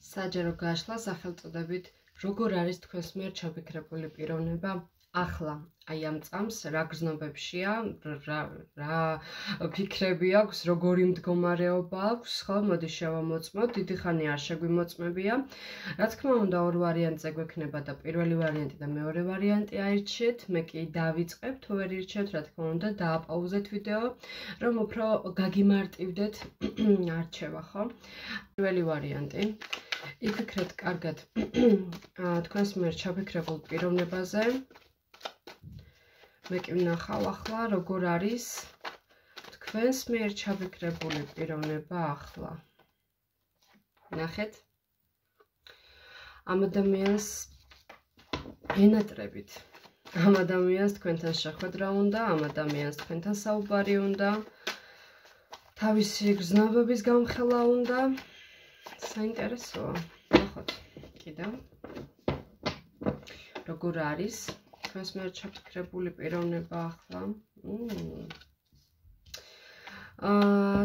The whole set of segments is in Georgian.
საჯარო გაშლა სახელწოდებით როგორ არის თქვენს მიერ ჩაფიქრებული პიროვნება ახლა აი ამ წამს რა გრძნობებშია რა ფიქრები აქვს როგორი მდგომარეობა აქვს ხო მოდი შევამოწმოთ დიდი ხანი არ შეგვიმოწმებია რა თქმა უნდა ორ ვარიანტზე გვექნება და პირველი ვარიანტი და მეორე ვარიანტი აირჩიეთ მე კი დავიწყებ თუ ვერ ირჩევთ რა თქმა უნდა დააპაუზეთ ვიდეო რომ უფრო გაგიმარტივდეთ არჩევა ხო პირველი ვარიანტი იფიქრეთ კარგად თქვენს მიერ ჩაფიქრებულ პიროვნებაზე მე კი ვნახავ ახლა როგორ არის თქვენს მიერ ჩაფიქრებული პიროვნება ახლა ნახეთ ამ ადამიანს ენატრებით ამ ადამიანს თქვენთან შეხვედრა უნდა ამ ადამიანს თქვენთან საუბარი უნდა თავისი გრძნობების გამხელა უნდა საინტერესოა ნახოთ კიდევ როგორ არის თქვენს მიერ ჩაფიქრებული პიროვნება ახლა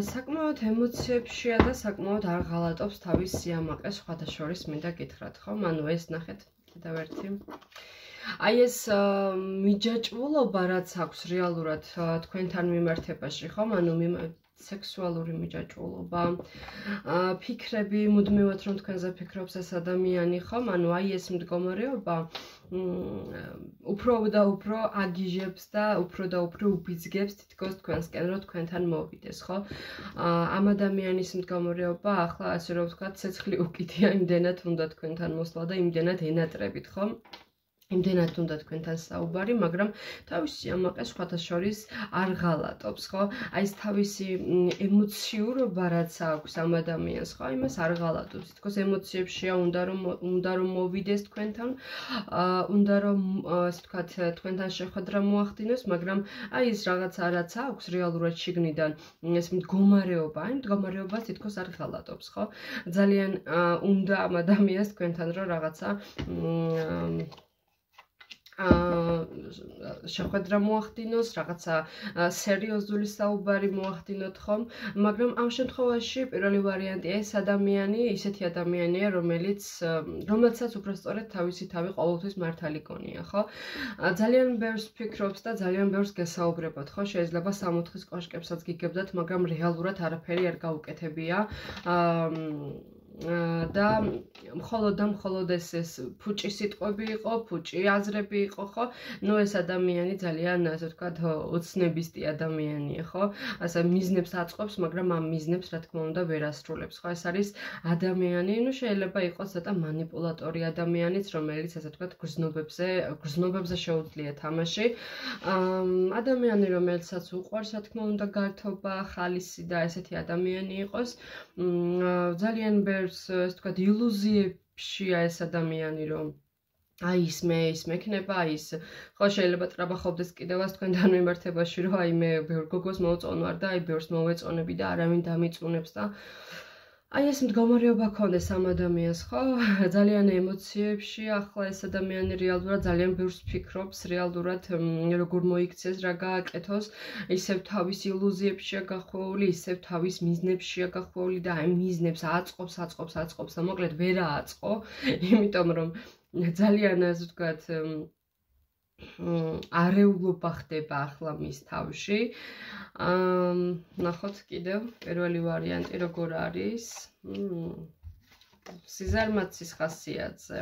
საკმაოდ ემოციებშია და საკმაოდ არ ღალატობს თავის სიამაყეს სხვათა შორის მინდა გითხრათ ხომ ანუ ეს ნახეთ კიდევ ერთი აი ეს მიჯაჭვულობა რაც აქვს რეალურად თქვენთან მიმართებაში ხომ ანუ სექსუალური მიჯაჭვულობა ფიქრები მუდმივად რომ თქვენზე ფიქრობს ეს ადამიანი ხომ ანუ აი ეს მდგომარეობა უფრო და უფრო აგიჟებს და უფრო უბიძგებს თითქოს თქვენსკენ რომ თქვენთან მოვიდეს ხო ამ ადამიანის მდგომარეობა ახლა ასე რომ ვთქვათ ცეცხლი უკიდია იმდენად უნდა თქვენთან მოსვლა და იმდენად ენატრებით ხო იმდენად უნდა თქვენთან საუბარი, მაგრამ თავისი სიამაყეს სხვათა შორის არ ღალატობს, ხო? აი ეს თავისი ემოციურობა რაც აქვს ამ ადამიანს, ხო? იმას არ ღალატობს. თქოს ემოციებშია უნდა რომ მოვიდეს თქვენთან, უნდა რომ ასე ვთქვათ, თქვენთან შეხვედრა მოახდინოს, მაგრამ აი ეს რაღაცა რაც აქვს რეალურად შიგნიდან, ეს მდგომარეობა, აი მდგომარეობას თითქოს არ ღალატობს, ხო? ძალიან უნდა ამ ადამიანს თქვენთან რომ რაღაცა შეხვედრა მოახდინოს, რაღაცა სერიოზული საუბარი მოახდინოთ ხომ, მაგრამ ამ შემთხვევაში პირველი ვარიანტი ეს ადამიანი, ისეთი ადამიანია, რომელსაც უბრალოდ თავისი თავი ყოველთვის მართალი გონია, ხო? ძალიან ბევრს ფიქრობს და ძალიან ბევრს გესაუბრებოდ, ხო? შეიძლება 60 კოშკებსაც გიგებდათ, მაგრამ რეალურად არაფერი არ გაუკეთებია. და მხოლოდ ეს ფუჭი სიტყვები იყო, ფუჭი აზრები იყო, ხო? ნუ ეს ადამიანი ძალიან, ასე ვთქვათ, ოცნებისტი ადამიანია, ხო? ასე მიზნებს აწყობს, მაგრამ ამ მიზნებს, რა თქმა უნდა, ვერ ასრულებს, ხო? ეს არის ადამიანი, ნუ შეიძლება იყოს ცოტა მანიპულატორი ადამიანიც, რომელიც, ასე ვთქვათ, გრძნობებზე შეუძლია თამაში. ადამიანი, რომელსაც უყვარს, რა თქმა უნდა, გართობა, ხალისი და ესეთი ადამიანი იყოს, ძალიან ასე ვთქვათ, ილუზიებშია ეს ადამიანი, რომ აი ის მე იქნება, აი ის ხო შეიძლება ტრაბახობდეს კიდევაც თქვენთან მიმართებაში, რომ აი მე ბევრ გოგოს მოვწონვარ და აი ბევრს მოვეწონები და არავინ დამიწუნებს და აი ეს მდგომარეობა ქონდეს ამ ადამიანს, ხო? ძალიან ემოციებში ახლა ეს ადამიანი რეალურად ძალიან ბევრს ფიქრობს, რეალურად როგორ მოიქცეს, რა გააკეთოს, ისევ თავის ილუზიებშია გახვეული, ისევ თავის მიზნებშია გახვეული და აი მიზნებს აწყობს და მოკლედ ვერ ააწყო, იმიტომ რომ ძალიან ასე ვთქვათ არეულობა ხდება ახლა მის თავში. ნახოთ კიდევ პირველი ვარიანტი როგორ არის. სიზარმაცის ხასიათზე.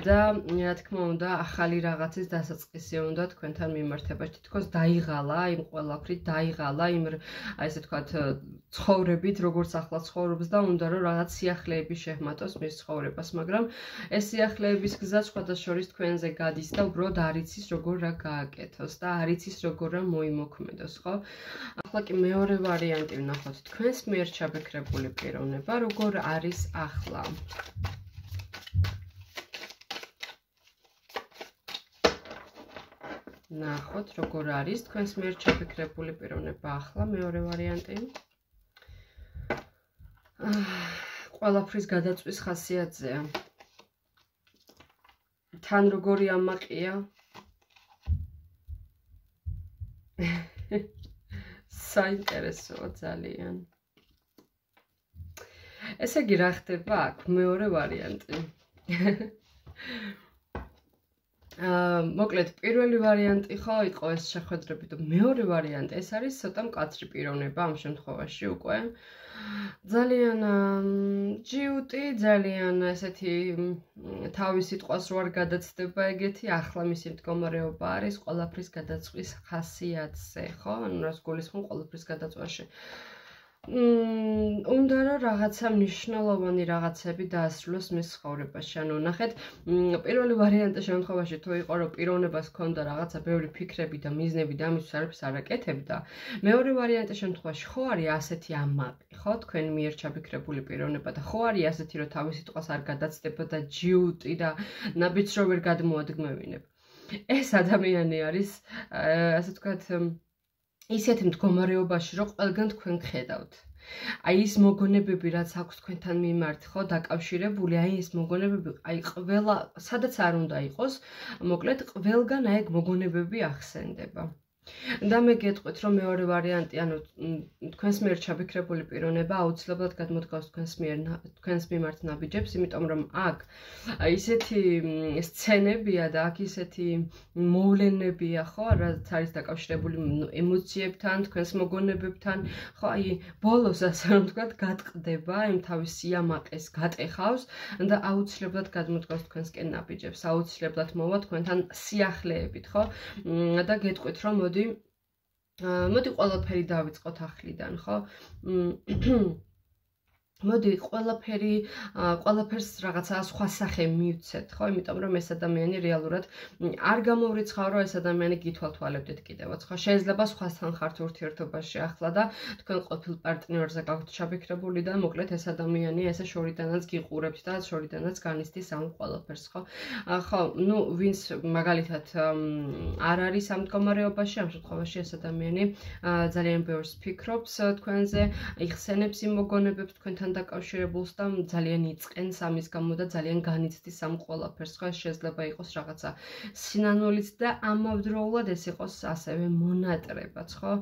და რა თქმა უნდა, ახალი რაღაცის დასაწყისი უნდა თქვენთან მიმართებაში. თითქოს დაიღალა, იმ ყველაფრით დაიღალა, იმ აი ესე ვთქვათ, ცხოვრებით, როგორც ახლა ცხოვრობს და უნდა რომ რაღაც სიახლეები შეჰმატოს მის ცხოვრებას, მაგრამ ეს სიახლეების გზა სხვათა შორის თქვენზე გადის და უბრალოდ არ იცის როგორ რა გააკეთოს და არ იცის როგორ რა მოიმოქმედოს, ხო? ახლა კი მეორე ვარიანტი ვნახოთ, თქვენს მიერ ჩაფიქრებული პიროვნება როგორ არის ახლა. ნახოთ როგორ არის თქვენს მიერ ჩაფიქრებული პიროვნება ახლა მეორე ვარიანტი. ყველაფრის გადაწვის ხასიათზეა. თან როგორი ამაყია. საინტერესოა ძალიან. ესე იგი რა ხდება აქ? მეორე ვარიანტი. მოკლედ პირველი ვარიანტი ხო იყო ეს შეხვედრები და მეორე ვარიანტი ეს არის ცოტა მკაცრი პიროვნება ამ შემთხვევაში უკვე ძალიან ჯიუტი ძალიან ესეთი თავის სიტყვას რო არ გადაცდება ეგეთი ახლა მისი მდგომარეობა არის ყველაფრის გადაწვის ხასიათზე ხო ანუ რას გულისხმობ ყველაფრის გადაწვაში უნდა რომ რაღაცა მნიშვნელოვანი რაღაცები დაასრულოს მის ცხოვრებაში. ანუ ნახეთ, პირველი ვარიანტის შემთხვევაში თუ იყო რომ პიროვნებას ჰქონდა რაღაცა ბევრი ფიქრები და მიზნები და ამისთვის არაფერს არ აკეთებდა, მეორე ვარიანტის შემთხვევაში ხო არის ასეთი ამაყი, ხო, თქვენ მიერ ჩაფიქრებული პიროვნება და ხო არის ასეთი რომ თავის სიტყვას არ გადაცდება და ჯიუტი და ნაბიჯს რო ვერ გადმოადგმევინებ. ეს ადამიანი არის, ასე ვთქვათ, ისეთ მდგომარეობაში, რომ ყველგან თქვენ გხედავთ. აი ის მოგონებები, რაც აქვს თქვენთან მიმართ, ხო, დაკავშირებული, აი ეს მოგონებები, აი ყველა, სადაც არ უნდა იყოს, მოკლედ ყველგან აი ეგ მოგონებები ახსენდება. და მე გეტყვით, რომ მეორე ვარიანტი, ანუ თქვენს მიერ ჩაფიქრებული პიროვნება აუცილებლად გადმოდგავს თქვენს მიმართ ნაბიჯებს, იმიტომ რომ აქ ისეთი სცენებია და აქ ისეთი მოვლენებია, ხო, რაც არის დაკავშირებული ემოციებთან, თქვენს მოგონებებთან, ხო, აი ბოლოს ასე რომ ვთქვათ, გატყდება, იმ თავის სიამაყეს გატეხავს და აუცილებლად გადმოდგავს თქვენსკენ ნაბიჯებს, აუცილებლად მოვა თქვენთან სიახლეებით, ხო? და გეტყვით, რომ მოდი ყველაფერი დავიწყოთ ახლიდან, ხო? მოდი ყველაფერს რაღაცა სხვა სახე მივცეთ, ხო? იმიტომ რომ ეს ადამიანი რეალურად არ გამოვრიცხავ, რომ ეს ადამიანი გითვალთვალებდეთ კიდევაც, ხო? შეიძლება სხვასთან ხართ ურთიერთობაში ახლა და თქვენ ყოფილ პარტნიორზე გაქვთ ჩაფიქრებული და მოკლედ ეს ადამიანი ესე შორიდანაც გიყურებთ და შორიდანაც განიცდის ამ ყველაფერს, ხო? ხო, ну, ვინც მაგალითად არ არის ამ მდგომარეობაში, ამ შემთხვევაში ეს ადამიანი ძალიან ბევრს ფიქრობს თქვენზე, იხსენებს იმ მოგონებებს თქვენთან დაკავშირებულს და ძალიან იწყენს ამის გამო და ძალიან განიცდის ამ ყველაფერს, ხო, ეს შეიძლება იყოს რაღაცა სინანულით და ამავდროულად ეს იყოს ასევე მონატრებაც, ხო?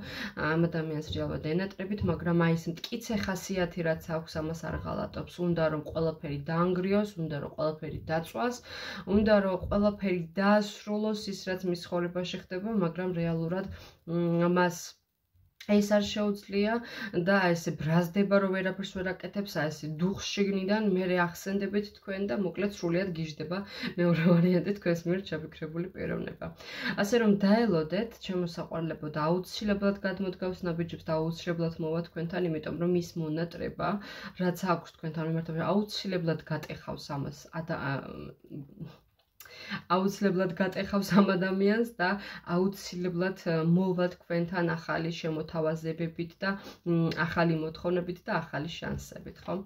ამ ადამიანს რეალურად ენატრებით, მაგრამ აი ეს მტკიცე ხასიათი რაც აქვს, ამას არ ღალატობს. უნდა რომ ყველაფერი დაანგრიოს, უნდა რომ ყველაფერი დაწვას, უნდა რომ ყველაფერი დაასრულოს ის რაც მის ცხოვრებაში ხდება, მაგრამ რეალურად მას ეს არ შეუძლია და ესე ბრაზდება რომ ვერაფერს ვერ აკეთებს, ესე დუხს შიგნიდან მერე ახსენდებით თქვენ და მოკლედ სრულიად გიждდება მეორე ვარიანტი თქვენს მიერ ჩაფიქრებული პიროვნება. ასე რომ დაელოდეთ, ჩემო საყვარლებო და აუცილებლად გადმოდგავს ნაბიჯებს და აუცილებლად მოვა თქვენთან, იმიტომ რომ ის მონატრება, რაც აქვს თქვენთან მიმართ, აუცილებლად გატეხავს ამას აუცილებლად გატეხავს ამ ადამიანს და აუცილებლად მოვა თქვენთან ახალი შემოთავაზებებით და ახალი მოთხოვნებით და ახალი შანსებით, ხო?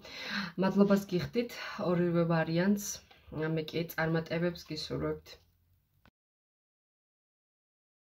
მადლობას გიხდით ორივე ვარიანტს, მე კი წარმატებებს გისურვებთ.